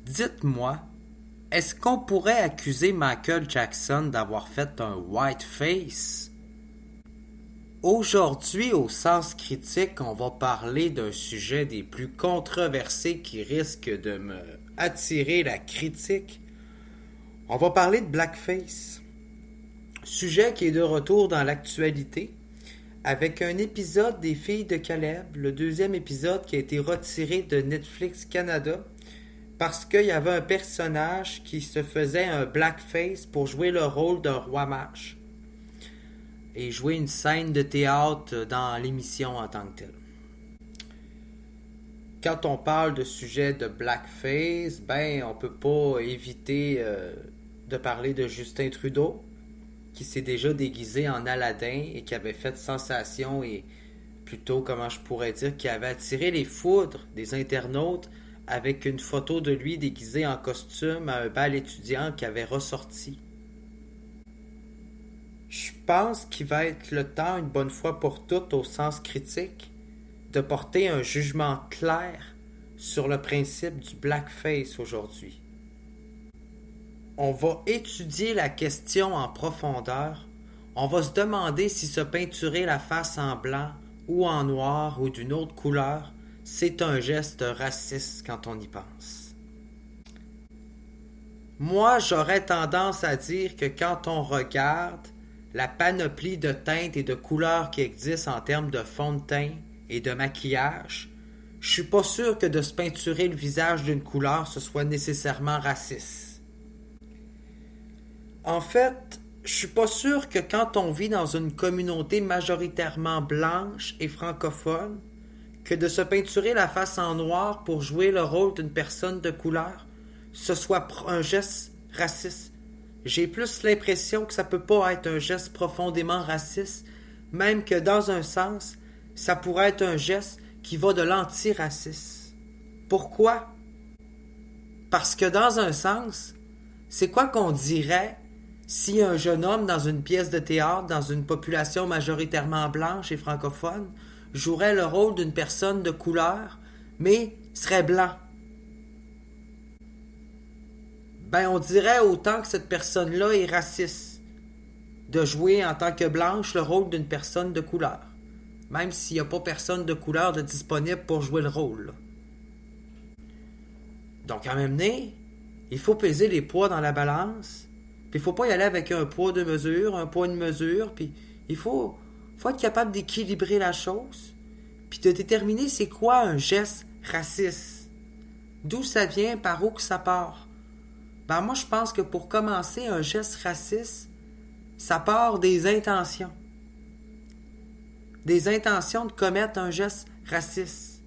Dites-moi, est-ce qu'on pourrait accuser Michael Jackson d'avoir fait un whiteface? Aujourd'hui, au sens critique, on va parler d'un sujet des plus controversés qui risque de me attirer la critique. On va parler de blackface. Sujet qui est de retour dans l'actualité, avec un épisode des Filles de Caleb, le deuxième épisode qui a été retiré de Netflix Canada, parce qu'il y avait un personnage qui se faisait un blackface pour jouer le rôle d'un roi mage et jouer une scène de théâtre dans l'émission en tant que telle. Quand on parle de sujet de blackface, on peut pas éviter de parler de Justin Trudeau, qui s'est déjà déguisé en Aladdin et qui avait fait sensation et plutôt, comment je pourrais dire, qui avait attiré les foudres des internautes avec une photo de lui déguisé en costume à un bal étudiant qui avait ressorti. Je pense qu'il va être le temps, une bonne fois pour toutes, au sens critique, de porter un jugement clair sur le principe du blackface aujourd'hui. On va étudier la question en profondeur. On va se demander si se peinturer la face en blanc ou en noir ou d'une autre couleur, c'est un geste raciste quand on y pense. Moi, j'aurais tendance à dire que quand on regarde la panoplie de teintes et de couleurs qui existent en termes de fond de teint et de maquillage, je suis pas sûr que de se peinturer le visage d'une couleur, ce soit nécessairement raciste. En fait, je suis pas sûr que quand on vit dans une communauté majoritairement blanche et francophone, que de se peinturer la face en noir pour jouer le rôle d'une personne de couleur, ce soit un geste raciste. J'ai plus l'impression que ça peut pas être un geste profondément raciste, même que dans un sens, ça pourrait être un geste qui va de l'antiracisme. Pourquoi? Parce que dans un sens, c'est quoi qu'on dirait si un jeune homme dans une pièce de théâtre, dans une population majoritairement blanche et francophone, jouerait le rôle d'une personne de couleur, mais serait blanc? On dirait autant que cette personne-là est raciste de jouer en tant que blanche le rôle d'une personne de couleur, même s'il n'y a pas personne de couleur de disponible pour jouer le rôle. Donc, à même donné, il faut peser les poids dans la balance, puis il faut pas y aller avec un poids de mesure, un poids de mesure, puis il faut être capable d'équilibrer la chose, puis de déterminer c'est quoi un geste raciste. D'où ça vient, par où que ça part. Moi, je pense que pour commencer, un geste raciste, ça part des intentions. Des intentions de commettre un geste raciste.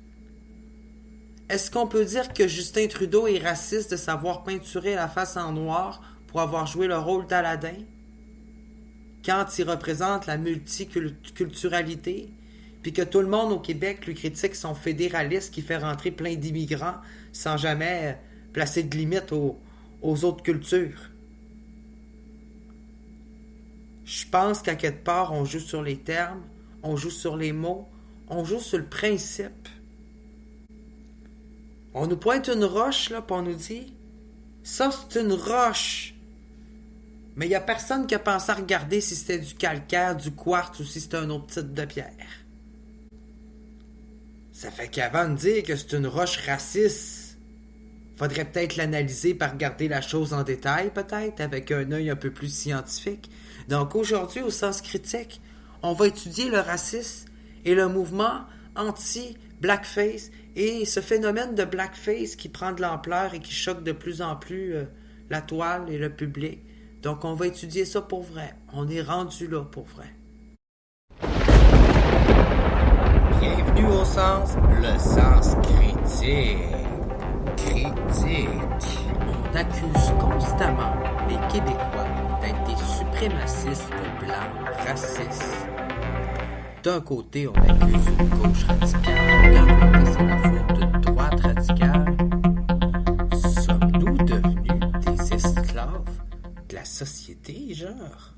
Est-ce qu'on peut dire que Justin Trudeau est raciste de savoir peinturer la face en noir pour avoir joué le rôle d'Aladin? Quand il représente la multiculturalité, puis que tout le monde au Québec lui critique son fédéraliste qui fait rentrer plein d'immigrants sans jamais placer de limite aux autres cultures. Je pense qu'à quelque part, on joue sur les termes, on joue sur les mots, on joue sur le principe. On nous pointe une roche, là, puis on nous dit « Ça, c'est une roche! » Mais il n'y a personne qui a pensé à regarder si c'était du calcaire, du quartz ou si c'était un autre type de pierre. Ça fait qu'avant de dire que c'est une roche raciste, faudrait peut-être l'analyser par regarder la chose en détail, peut-être, avec un œil un peu plus scientifique. Donc aujourd'hui, au sens critique, on va étudier le racisme et le mouvement anti-blackface et ce phénomène de blackface qui prend de l'ampleur et qui choque de plus en plus la toile et le public. Donc on va étudier ça pour vrai. On est rendu là pour vrai. Bienvenue au sens, le sens critique. On accuse constamment les Québécois d'être des suprémacistes blancs racistes. D'un côté, on accuse une gauche radicale, d'un côté, c'est la faute d'une droite radicale. Sommes-nous devenus des esclaves de la société, genre?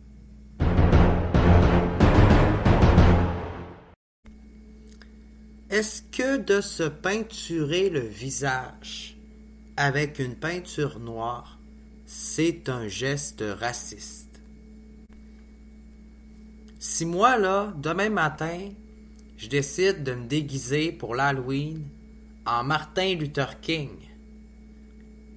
Est-ce que de se peinturer le visage avec une peinture noire, c'est un geste raciste. Si moi, là, demain matin, je décide de me déguiser pour l'Halloween en Martin Luther King,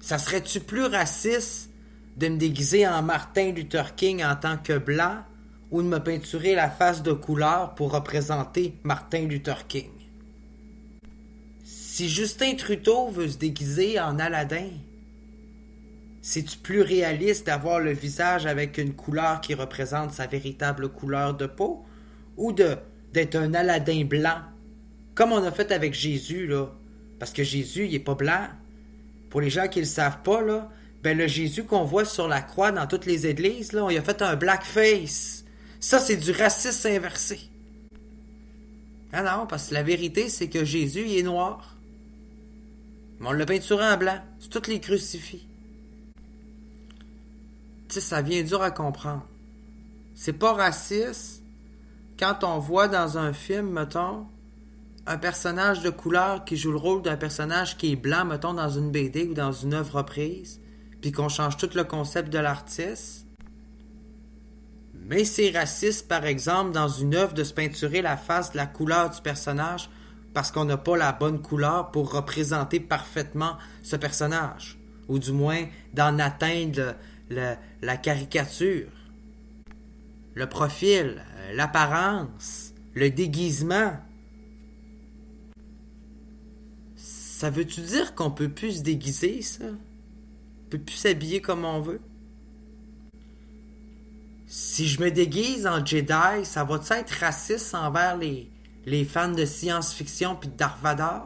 ça serait-tu plus raciste de me déguiser en Martin Luther King en tant que blanc ou de me peinturer la face de couleur pour représenter Martin Luther King? Si Justin Trudeau veut se déguiser en Aladdin, c'est-tu plus réaliste d'avoir le visage avec une couleur qui représente sa véritable couleur de peau ou d'être un Aladdin blanc, comme on a fait avec Jésus, là? Parce que Jésus, il est pas blanc. Pour les gens qui le savent pas, là, ben le Jésus qu'on voit sur la croix dans toutes les églises, là, on lui a fait un blackface. Ça, c'est du racisme inversé. Ah non, parce que la vérité, c'est que Jésus, il est noir. Mais on l'a peinturé en blanc. C'est tous les crucifix. Tu sais, ça vient dur à comprendre. C'est pas raciste quand on voit dans un film, mettons, un personnage de couleur qui joue le rôle d'un personnage qui est blanc, mettons, dans une BD ou dans une œuvre reprise, puis qu'on change tout le concept de l'artiste. Mais c'est raciste, par exemple, dans une œuvre de se peinturer la face de la couleur du personnage parce qu'on n'a pas la bonne couleur pour représenter parfaitement ce personnage, ou du moins d'en atteindre la caricature, le profil, l'apparence, le déguisement. Ça veut-tu dire qu'on peut plus se déguiser, ça? On peut plus s'habiller comme on veut? Si je me déguise en Jedi, ça va-tu être raciste envers les fans de science-fiction pis de Darth Vader?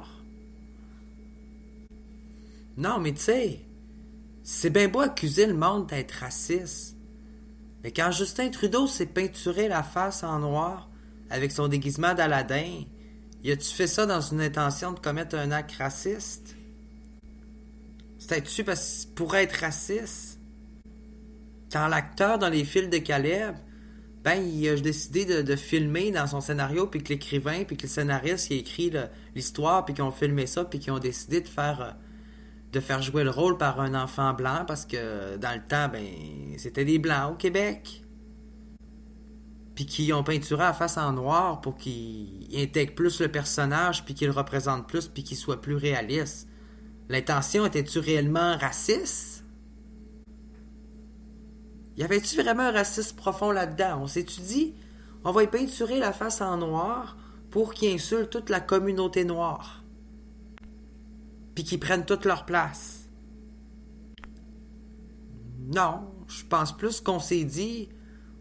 Non, mais tu sais, c'est bien beau accuser le monde d'être raciste. Mais quand Justin Trudeau s'est peinturé la face en noir avec son déguisement d'Aladin, y a-tu fait ça dans une intention de commettre un acte raciste? C'était-tu parce qu'il pourrait être raciste? Quand l'acteur dans les fils de Caleb, ben il a décidé de filmer dans son scénario, puis que l'écrivain, puis que le scénariste, il a écrit l'histoire, puis qu'ils ont filmé ça, puis qu'ils ont décidé de faire jouer le rôle par un enfant blanc, parce que dans le temps, ben c'était des blancs au Québec. Puis qu'ils ont peinturé la face en noir pour qu'il intègre plus le personnage, puis qu'il le représente plus, puis qu'il soit plus réaliste. L'intention était-tu réellement raciste? Y avait-tu vraiment un racisme profond là-dedans? On s'est-tu dit, on va y peinturer la face en noir pour qu'il insulte toute la communauté noire, puis qu'ils prennent toute leur place? Non, je pense plus qu'on s'est dit,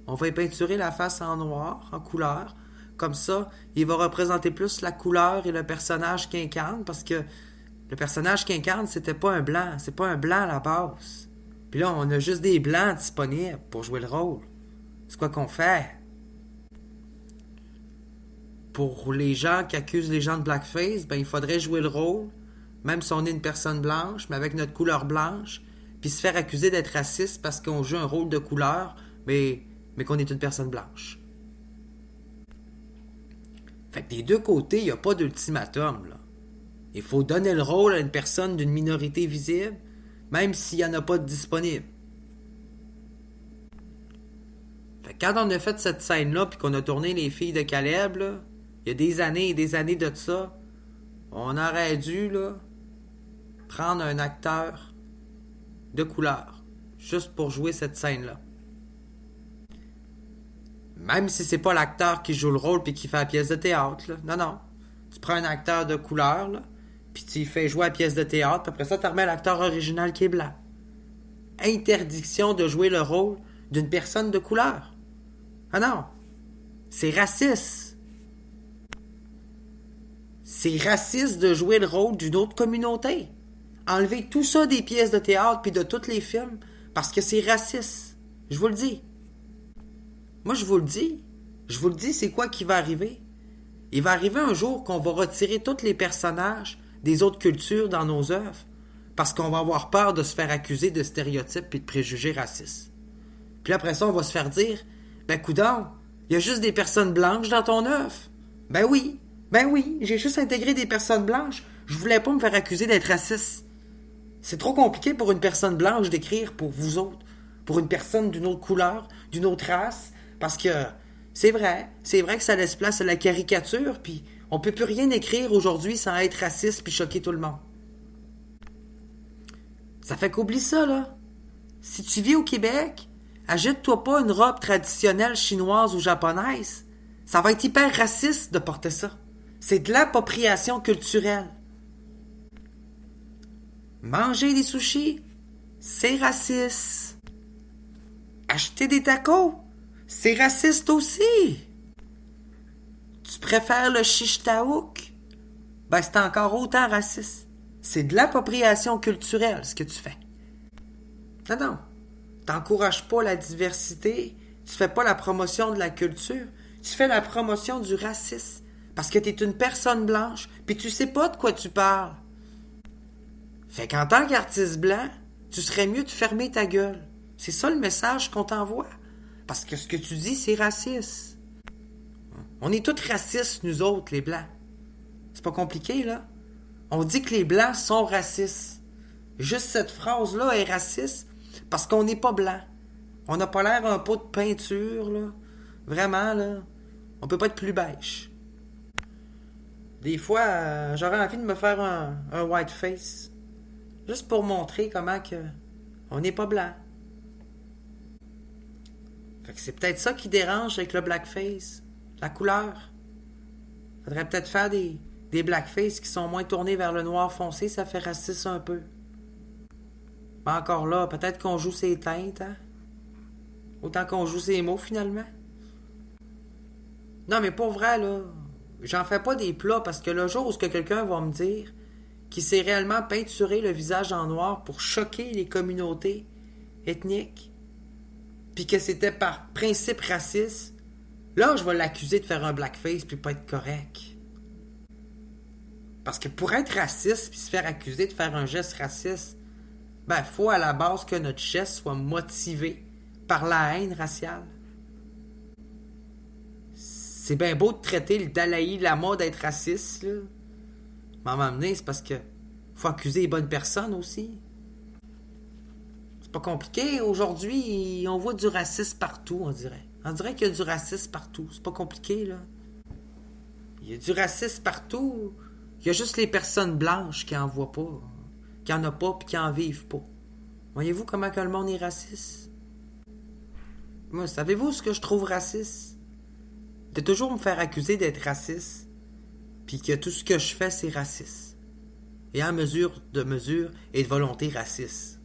on va y peinturer la face en noir, en couleur. Comme ça, il va représenter plus la couleur et le personnage qu'il incarne, parce que le personnage qu'il incarne, c'était pas un blanc. C'est pas un blanc à la base. Puis là, on a juste des blancs disponibles pour jouer le rôle. C'est quoi qu'on fait? Pour les gens qui accusent les gens de blackface, ben il faudrait jouer le rôle, même si on est une personne blanche, mais avec notre couleur blanche, puis se faire accuser d'être raciste parce qu'on joue un rôle de couleur, mais qu'on est une personne blanche. Fait que des deux côtés, il n'y a pas d'ultimatum, là. Il faut donner le rôle à une personne d'une minorité visible, même s'il n'y en a pas de disponible. Fait que quand on a fait cette scène-là, puis qu'on a tourné Les Filles de Caleb, là, il y a des années et des années de ça, on aurait dû, là, prendre un acteur de couleur, juste pour jouer cette scène-là. Même si c'est pas l'acteur qui joue le rôle puis qui fait la pièce de théâtre, là. Non, non. Tu prends un acteur de couleur, là, puis tu fais jouer la pièce de théâtre, puis après ça, tu remets l'acteur original qui est blanc. Interdiction de jouer le rôle d'une personne de couleur. Ah non. C'est raciste. C'est raciste de jouer le rôle d'une autre communauté. Enlever tout ça des pièces de théâtre puis de tous les films parce que c'est raciste. Je vous le dis. Moi, je vous le dis. Je vous le dis, c'est quoi qui va arriver? Il va arriver un jour qu'on va retirer tous les personnages des autres cultures dans nos œuvres parce qu'on va avoir peur de se faire accuser de stéréotypes et de préjugés racistes. Puis après ça, on va se faire dire, ben coudonc, il y a juste des personnes blanches dans ton œuvre. Ben oui, j'ai juste intégré des personnes blanches. Je voulais pas me faire accuser d'être raciste. C'est trop compliqué pour une personne blanche d'écrire pour vous autres, pour une personne d'une autre couleur, d'une autre race, parce que c'est vrai que ça laisse place à la caricature, puis on peut plus rien écrire aujourd'hui sans être raciste puis choquer tout le monde. Ça fait qu'oublie ça, là. Si tu vis au Québec, achète-toi pas une robe traditionnelle chinoise ou japonaise. Ça va être hyper raciste de porter ça. C'est de l'appropriation culturelle. Manger des sushis, c'est raciste. Acheter des tacos, c'est raciste aussi. Tu préfères le shish taouk? Ben, c'est encore autant raciste. C'est de l'appropriation culturelle, ce que tu fais. Non. T'encourages pas la diversité, tu fais pas la promotion de la culture, tu fais la promotion du racisme. Parce que t'es une personne blanche, puis tu sais pas de quoi tu parles. Fait qu'en tant qu'artiste blanc, tu serais mieux de fermer ta gueule. C'est ça le message qu'on t'envoie. Parce que ce que tu dis, c'est raciste. On est tous racistes, nous autres, les blancs. C'est pas compliqué, là. On dit que les blancs sont racistes. Juste cette phrase-là est raciste parce qu'on n'est pas blanc. On n'a pas l'air un pot de peinture, là. Vraiment, là. On peut pas être plus beige. Des fois, j'aurais envie de me faire un white face. Juste pour montrer comment que on n'est pas blanc. Fait que c'est peut-être ça qui dérange avec le blackface. La couleur. Faudrait peut-être faire des blackface qui sont moins tournés vers le noir foncé, ça fait raciste un peu. Mais encore là, peut-être qu'on joue ses teintes, hein? Autant qu'on joue ses mots, finalement. Non, mais pour vrai, là, j'en fais pas des plats parce que le jour où quelqu'un va me dire qu'il s'est réellement peinturé le visage en noir pour choquer les communautés ethniques, puis que c'était par principe raciste, là, je vais l'accuser de faire un blackface puis pas être correct. Parce que pour être raciste puis se faire accuser de faire un geste raciste, ben, faut à la base que notre geste soit motivé par la haine raciale. C'est bien beau de traiter le Dalai Lama d'être raciste, là. Mais à un moment donné, c'est parce que faut accuser les bonnes personnes aussi. C'est pas compliqué. Aujourd'hui, on voit du racisme partout, on dirait. On dirait qu'il y a du racisme partout. C'est pas compliqué, là. Il y a du racisme partout. Il y a juste les personnes blanches qui en voient pas, qui en ont pas puis qui en vivent pas. Voyez-vous comment que le monde est raciste? Moi, savez-vous ce que je trouve raciste? De toujours me faire accuser d'être raciste, puis que tout ce que je fais, c'est raciste. Et en mesure et de volonté raciste.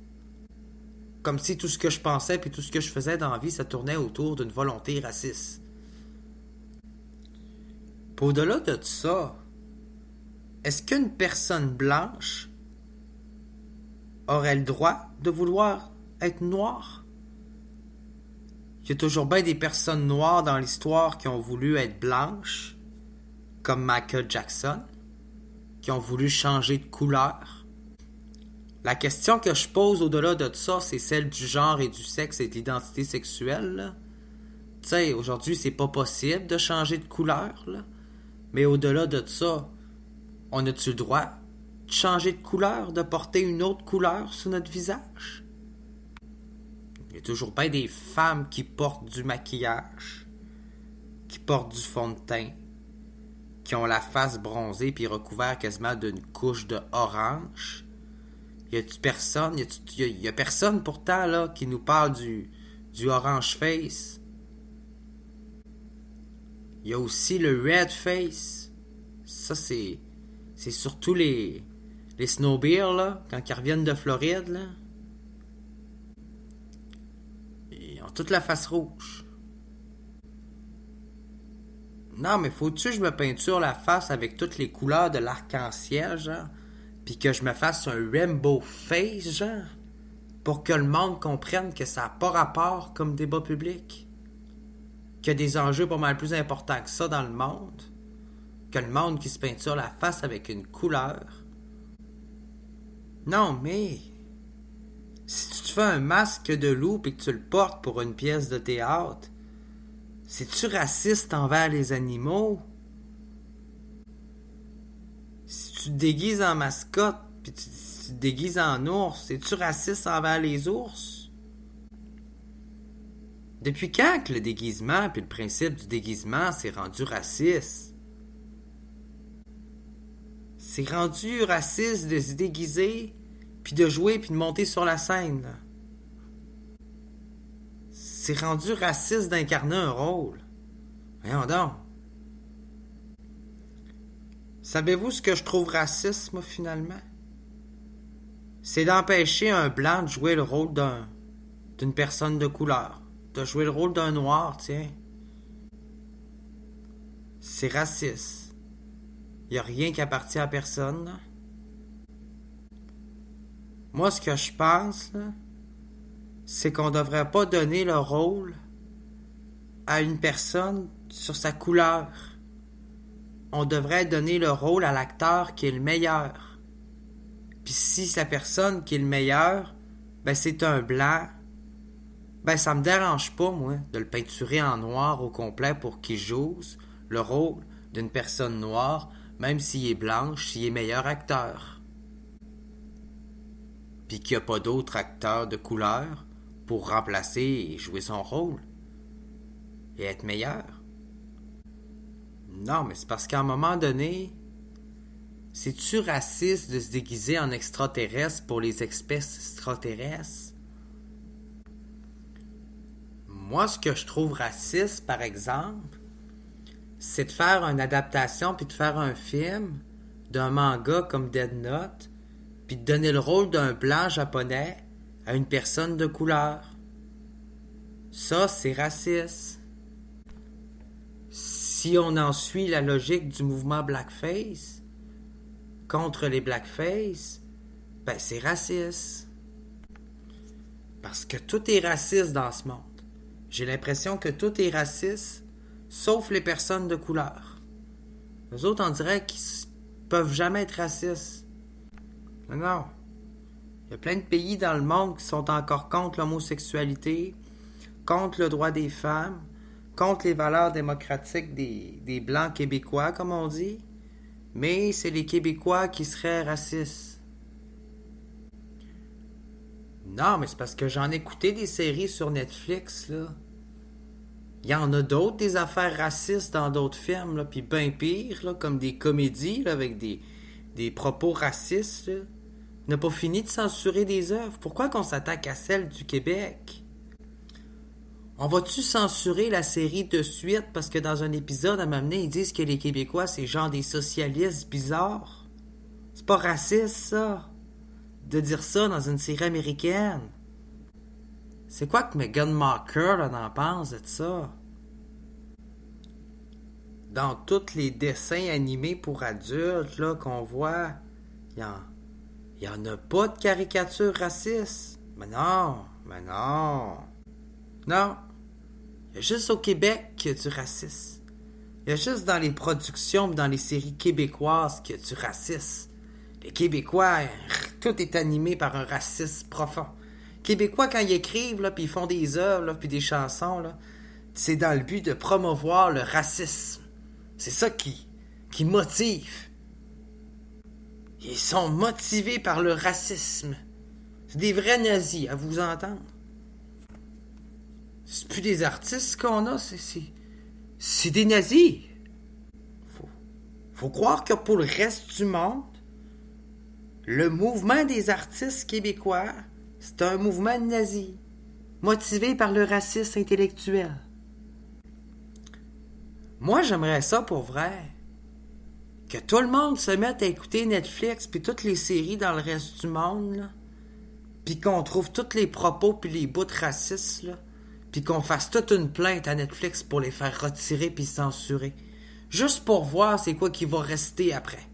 Comme si tout ce que je pensais puis tout ce que je faisais dans la vie, ça tournait autour d'une volonté raciste. Puis au-delà de ça, est-ce qu'une personne blanche aurait le droit de vouloir être noire? Il y a toujours bien des personnes noires dans l'histoire qui ont voulu être blanches, comme Michael Jackson, qui ont voulu changer de couleur. La question que je pose au-delà de ça, c'est celle du genre et du sexe et de l'identité sexuelle, là. Tu sais, aujourd'hui, c'est pas possible de changer de couleur, là. Mais au-delà de ça, on a-tu le droit de changer de couleur, de porter une autre couleur sur notre visage? Il y a toujours pas des femmes qui portent du maquillage, qui portent du fond de teint, qui ont la face bronzée puis recouverte quasiment d'une couche de orange. Y a personne pourtant là qui nous parle du orange face. Il y a aussi le red face. Ça c'est surtout les snowbeers là quand ils reviennent de Floride là. Ils ont toute la face rouge. Non, mais faut-tu que je me peinture la face avec toutes les couleurs de l'arc-en-ciel, genre? Puis que je me fasse un rainbow face, genre? Pour que le monde comprenne que ça n'a pas rapport comme débat public? Qu'il y a des enjeux pas mal plus importants que ça dans le monde? Que le monde qui se peinture la face avec une couleur? Non, mais... si tu te fais un masque de loup et que tu le portes pour une pièce de théâtre, c'est-tu raciste envers les animaux? Si tu te déguises en mascotte, puis tu te déguises en ours, es-tu raciste envers les ours? Depuis quand que le déguisement puis le principe du déguisement s'est rendu raciste? C'est rendu raciste de se déguiser, puis de jouer, puis de monter sur la scène. Là. C'est rendu raciste d'incarner un rôle. Voyons donc. Savez-vous ce que je trouve raciste, moi, finalement? C'est d'empêcher un blanc de jouer le rôle d'une personne de couleur. De jouer le rôle d'un noir, tiens. C'est raciste. Il n'y a rien qui appartient à personne, là. Moi, ce que je pense, là, c'est qu'on ne devrait pas donner le rôle à une personne sur sa couleur. On devrait donner le rôle à l'acteur qui est le meilleur. Puis si la personne qui est le meilleur, ben c'est un blanc, ben ça me dérange pas, moi, de le peinturer en noir au complet pour qu'il joue le rôle d'une personne noire, même s'il est blanche, s'il est meilleur acteur. Puis qu'il n'y a pas d'autre acteur de couleur pour remplacer et jouer son rôle et être meilleur. Non, mais c'est parce qu'à un moment donné, c'est-tu raciste de se déguiser en extraterrestre pour les espèces extraterrestres? Moi, ce que je trouve raciste, par exemple, c'est de faire une adaptation puis de faire un film d'un manga comme Death Note puis de donner le rôle d'un blanc japonais à une personne de couleur. Ça, c'est raciste. Si on en suit la logique du mouvement Blackface contre les Blackface, ben c'est raciste. Parce que tout est raciste dans ce monde. J'ai l'impression que tout est raciste, sauf les personnes de couleur. Les autres, on dirait qu'ils peuvent jamais être racistes. Non. Il y a plein de pays dans le monde qui sont encore contre l'homosexualité, contre le droit des femmes, contre les valeurs démocratiques des Blancs québécois, comme on dit. Mais c'est les Québécois qui seraient racistes. Non, mais c'est parce que j'en ai écouté des séries sur Netflix, là. Il y en a d'autres, des affaires racistes dans d'autres films, là, puis bien pire, là, comme des comédies, là, avec des propos racistes, là. On n'a pas fini de censurer des œuvres. Pourquoi qu'on s'attaque à celles du Québec? On va-tu censurer la série de suite parce que dans un épisode, à m'amener, ils disent que les Québécois, c'est genre des socialistes bizarres? C'est pas raciste, ça? De dire ça dans une série américaine? C'est quoi que Meghan Markle en pense de ça? Dans tous les dessins animés pour adultes là, qu'on voit, il y en a pas de caricature raciste. Mais non. Non. Il y a juste au Québec qu'il y a du racisme. Il y a juste dans les productions, dans les séries québécoises qu'il y a du racisme. Les Québécois, tout est animé par un racisme profond. Les Québécois, quand ils écrivent, là, puis ils font des œuvres, là, puis des chansons, là, c'est dans le but de promouvoir le racisme. C'est ça qui motive. Ils sont motivés par le racisme. C'est des vrais nazis, à vous entendre. C'est plus des artistes qu'on a, c'est des nazis. Faut croire que pour le reste du monde, le mouvement des artistes québécois, c'est un mouvement nazi, motivé par le racisme intellectuel. Moi, j'aimerais ça pour vrai. Que tout le monde se mette à écouter Netflix puis toutes les séries dans le reste du monde, là. Puis qu'on trouve tous les propos puis les bouts racistes, là. Puis qu'on fasse toute une plainte à Netflix pour les faire retirer puis censurer. Juste pour voir c'est quoi qui va rester après.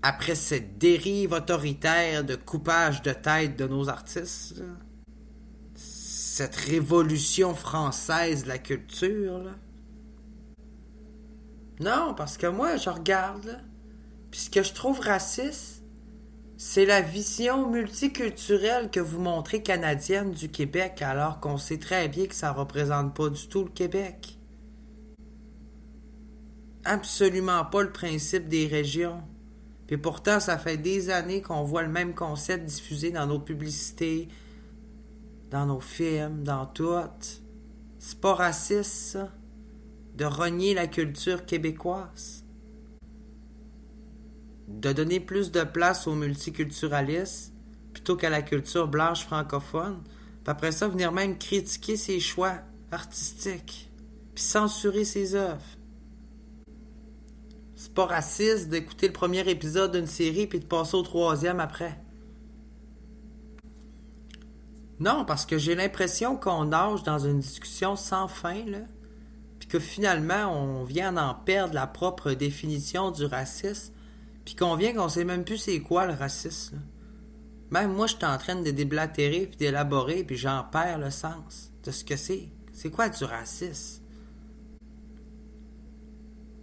Après cette dérive autoritaire de coupage de tête de nos artistes, là. Cette révolution française de la culture, là. Non, parce que moi, je regarde, là, puis ce que je trouve raciste, c'est la vision multiculturelle que vous montrez canadienne du Québec, alors qu'on sait très bien que ça représente pas du tout le Québec. Absolument pas le principe des régions. Puis pourtant, ça fait des années qu'on voit le même concept diffusé dans nos publicités, dans nos films, dans tout. C'est pas raciste, ça, de renier la culture québécoise. De donner plus de place au multiculturalisme plutôt qu'à la culture blanche francophone. Puis après ça, venir même critiquer ses choix artistiques. Puis censurer ses œuvres. C'est pas raciste d'écouter le premier épisode d'une série puis de passer au troisième après. Non, parce que j'ai l'impression qu'on nage dans une discussion sans fin, là, puis que finalement, on vient d'en perdre la propre définition du racisme, puis qu'on vient qu'on sait même plus c'est quoi le racisme. Là. Même moi, je suis en train de déblatérer puis d'élaborer, puis j'en perds le sens de ce que c'est. C'est quoi du racisme?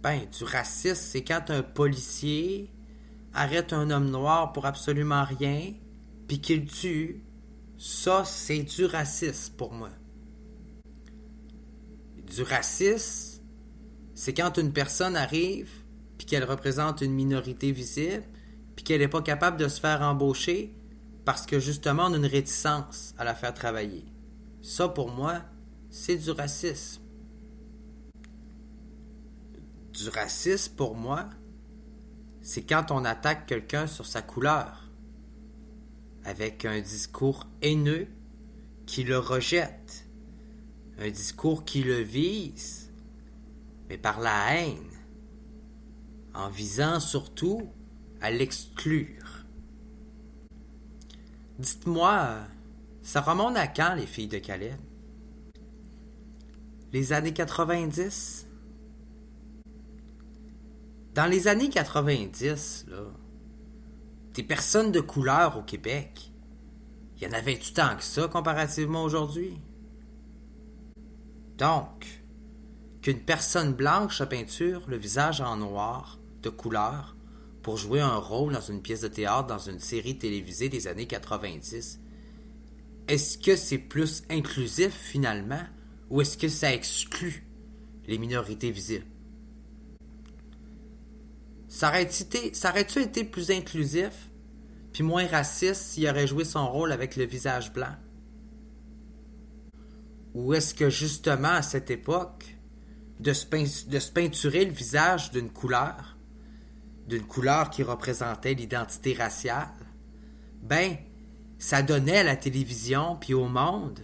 Ben, du racisme, c'est quand un policier arrête un homme noir pour absolument rien, puis qu'il le tue. Ça, c'est du racisme pour moi. Du racisme, c'est quand une personne arrive, puis qu'elle représente une minorité visible, puis qu'elle n'est pas capable de se faire embaucher parce que justement on a une réticence à la faire travailler. Ça, pour moi, c'est du racisme. Du racisme, pour moi, c'est quand on attaque quelqu'un sur sa couleur, avec un discours haineux qui le rejette, un discours qui le vise, mais par la haine, en visant surtout à l'exclure. Dites-moi, ça remonte à quand, les filles de Caleb? Les années 90? Dans les années 90, là, des personnes de couleur au Québec, il y en avait-tu tant que ça comparativement aujourd'hui? Donc, qu'une personne blanche se peinture le visage en noir, de couleur, pour jouer un rôle dans une pièce de théâtre, dans une série télévisée des années 90, est-ce que c'est plus inclusif finalement, ou est-ce que ça exclut les minorités visibles? Ça aurait-tu été plus inclusif, puis moins raciste s'il aurait joué son rôle avec le visage blanc? Ou est-ce que justement à cette époque, de se peinturer le visage d'une couleur qui représentait l'identité raciale, ben, ça donnait à la télévision puis au monde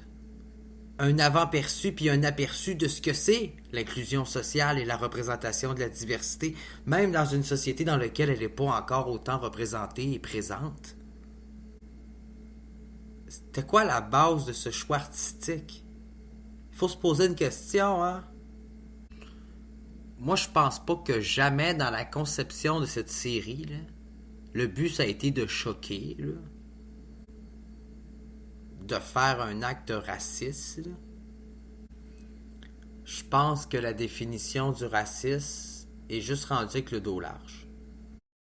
un avant-perçu puis un aperçu de ce que c'est l'inclusion sociale et la représentation de la diversité, même dans une société dans laquelle elle n'est pas encore autant représentée et présente. C'était quoi la base de ce choix artistique? Il faut se poser une question, hein? Moi, je pense pas que jamais dans la conception de cette série, là, le but, ça a été de choquer, là, de faire un acte raciste. Là. Je pense que la définition du racisme est juste rendue avec le dos large.